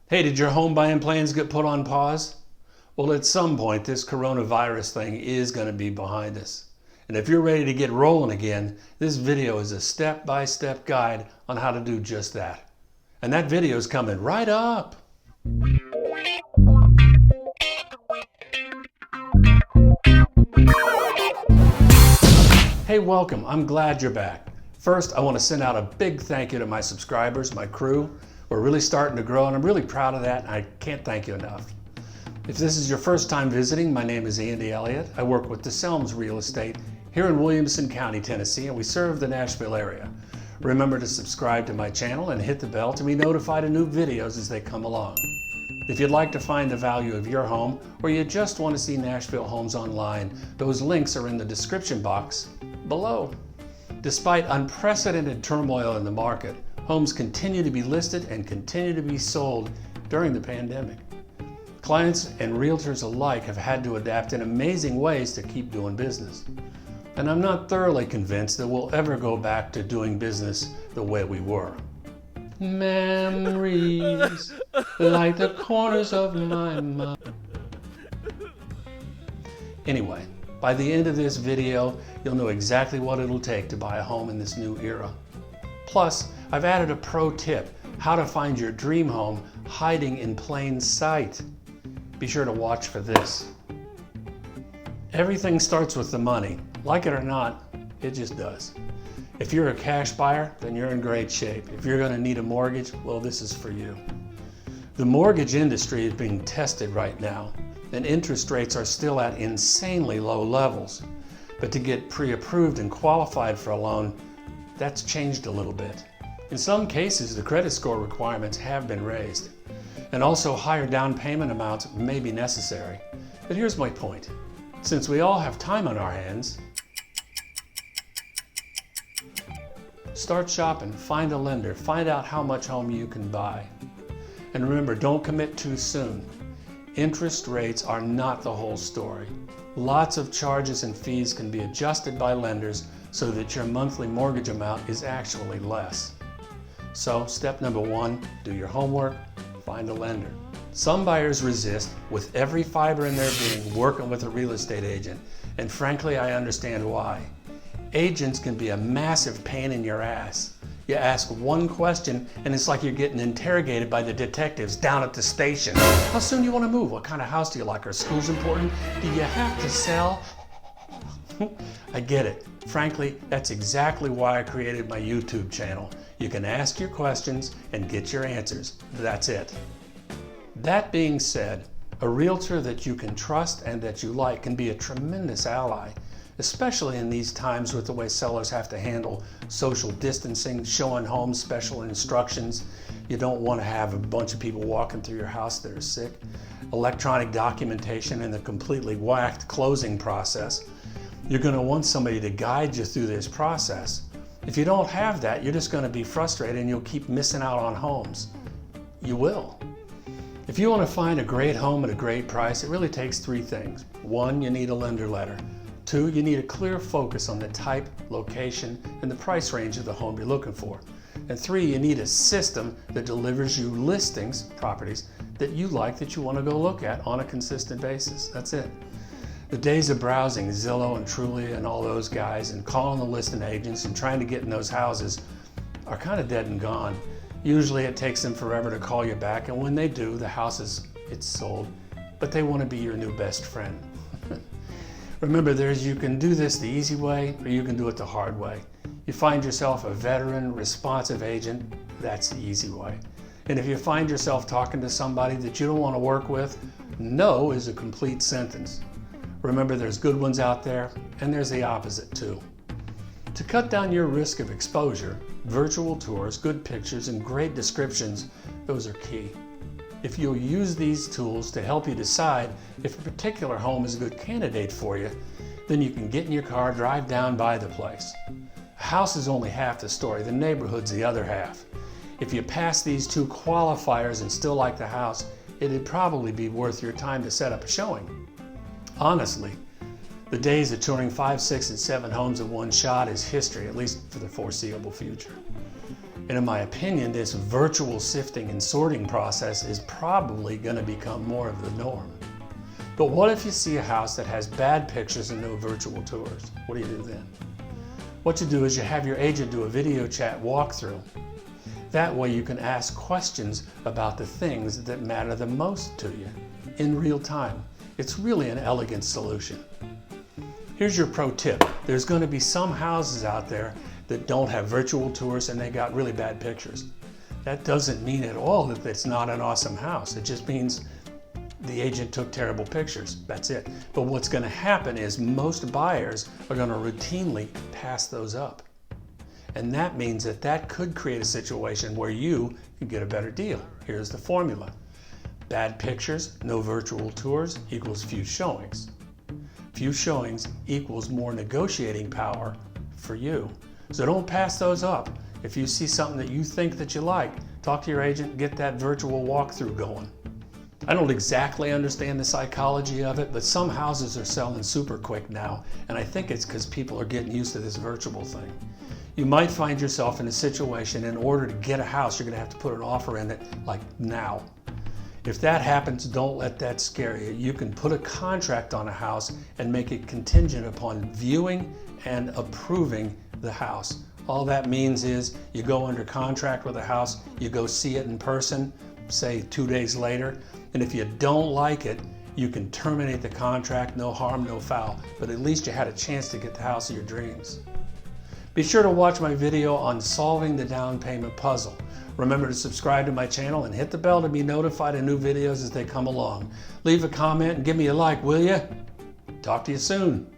Hey, did your home buying plans get put on pause? Well, at some point, this coronavirus thing is going to be behind us. And if you're ready to get rolling again, this video is a step-by-step guide on how to do just that. And that video is coming right up. Hey, welcome. I'm glad you're back. First, I want to send out a big thank you to my subscribers, my crew. We're really starting to grow, and I'm really proud of that, and I can't thank you enough. If this is your first time visiting, my name is Andy Elliott. I work with DESELMS Real Estate here in Williamson County, Tennessee, and we serve the Nashville area. Remember to subscribe to my channel and hit the bell to be notified of new videos as they come along. If you'd like to find the value of your home, or you just want to see Nashville homes online, those links are in the description box below. Despite unprecedented turmoil in the market, homes continue to be listed and continue to be sold during the pandemic. Clients and realtors alike have had to adapt in amazing ways to keep doing business. And I'm not thoroughly convinced that we'll ever go back to doing business the way we were. Memories like the corners of my mind. Anyway, by the end of this video, you'll know exactly what it'll take to buy a home in this new era. Plus, I've added a pro tip, how to find your dream home hiding in plain sight. Be sure to watch for this. Everything starts with the money. Like it or not, it just does. If you're a cash buyer, then you're in great shape. If you're going to need a mortgage, well, this is for you. The mortgage industry is being tested right now, and interest rates are still at insanely low levels. But to get pre-approved and qualified for a loan, that's changed a little bit. In some cases, the credit score requirements have been raised, and also higher down payment amounts may be necessary. But here's my point. Since we all have time on our hands, start shopping, find a lender, find out how much home you can buy. And remember, don't commit too soon. Interest rates are not the whole story. Lots of charges and fees can be adjusted by lenders so that your monthly mortgage amount is actually less. So, step number one, do your homework, find a lender. Some buyers resist with every fiber in their being working with a real estate agent, and frankly, I understand why. Agents can be a massive pain in your ass. You ask one question and it's like you're getting interrogated by the detectives down at the station. How soon do you want to move? What kind of house do you like? Are schools important? Do you have to sell? I get it. Frankly, that's exactly why I created my YouTube channel. You can ask your questions and get your answers. That's it. That being said, a realtor that you can trust and that you like can be a tremendous ally, especially in these times with the way sellers have to handle social distancing, showing homes special instructions. You don't want to have a bunch of people walking through your house that are sick. Electronic documentation and the completely whacked closing process. You're going to want somebody to guide you through this process. If you don't have that, you're just going to be frustrated and you'll keep missing out on homes. You will. If you want to find a great home at a great price, it really takes three things. One, you need a lender letter. Two, you need a clear focus on the type, location, and the price range of the home you're looking for. And three, you need a system that delivers you listings, properties, that you like, that you want to go look at on a consistent basis. That's it. The days of browsing Zillow and Trulia and all those guys and calling the listing agents and trying to get in those houses are kind of dead and gone. Usually it takes them forever to call you back, and when they do, the house it's sold, but they want to be your new best friend. Remember, you can do this the easy way or you can do it the hard way. You find yourself a veteran, responsive agent, that's the easy way. And if you find yourself talking to somebody that you don't want to work with, no is a complete sentence. Remember, there's good ones out there, and there's the opposite too. To cut down your risk of exposure, virtual tours, good pictures, and great descriptions, those are key. If you'll use these tools to help you decide if a particular home is a good candidate for you, then you can get in your car, drive down by the place. A house is only half the story, the neighborhood's the other half. If you pass these two qualifiers and still like the house, it'd probably be worth your time to set up a showing. Honestly, the days of touring 5, 6, and 7 homes in one shot is history, at least for the foreseeable future. And in my opinion, this virtual sifting and sorting process is probably going to become more of the norm. But what if you see a house that has bad pictures and no virtual tours? What do you do then? What you do is you have your agent do a video chat walkthrough. That way you can ask questions about the things that matter the most to you in real time. It's really an elegant solution. Here's your pro tip. There's going to be some houses out there that don't have virtual tours and they got really bad pictures. That doesn't mean at all that it's not an awesome house. It just means the agent took terrible pictures. That's it. But what's going to happen is most buyers are going to routinely pass those up. And that means that that could create a situation where you can get a better deal. Here's the formula. Bad pictures, no virtual tours equals few showings. Few showings equals more negotiating power for you. So don't pass those up. If you see something that you think that you like, talk to your agent, get that virtual walkthrough going. I don't exactly understand the psychology of it, but some houses are selling super quick now, and I think it's because people are getting used to this virtual thing. You might find yourself in a situation in order to get a house, you're going to have to put an offer in it like now. If that happens, don't let that scare you. You can put a contract on a house and make it contingent upon viewing and approving the house. All that means is you go under contract with a house, you go see it in person, say 2 days later, and if you don't like it, you can terminate the contract, no harm, no foul, but at least you had a chance to get the house of your dreams. Be sure to watch my video on solving the down payment puzzle. Remember to subscribe to my channel and hit the bell to be notified of new videos as they come along. Leave a comment and give me a like, will you? Talk to you soon.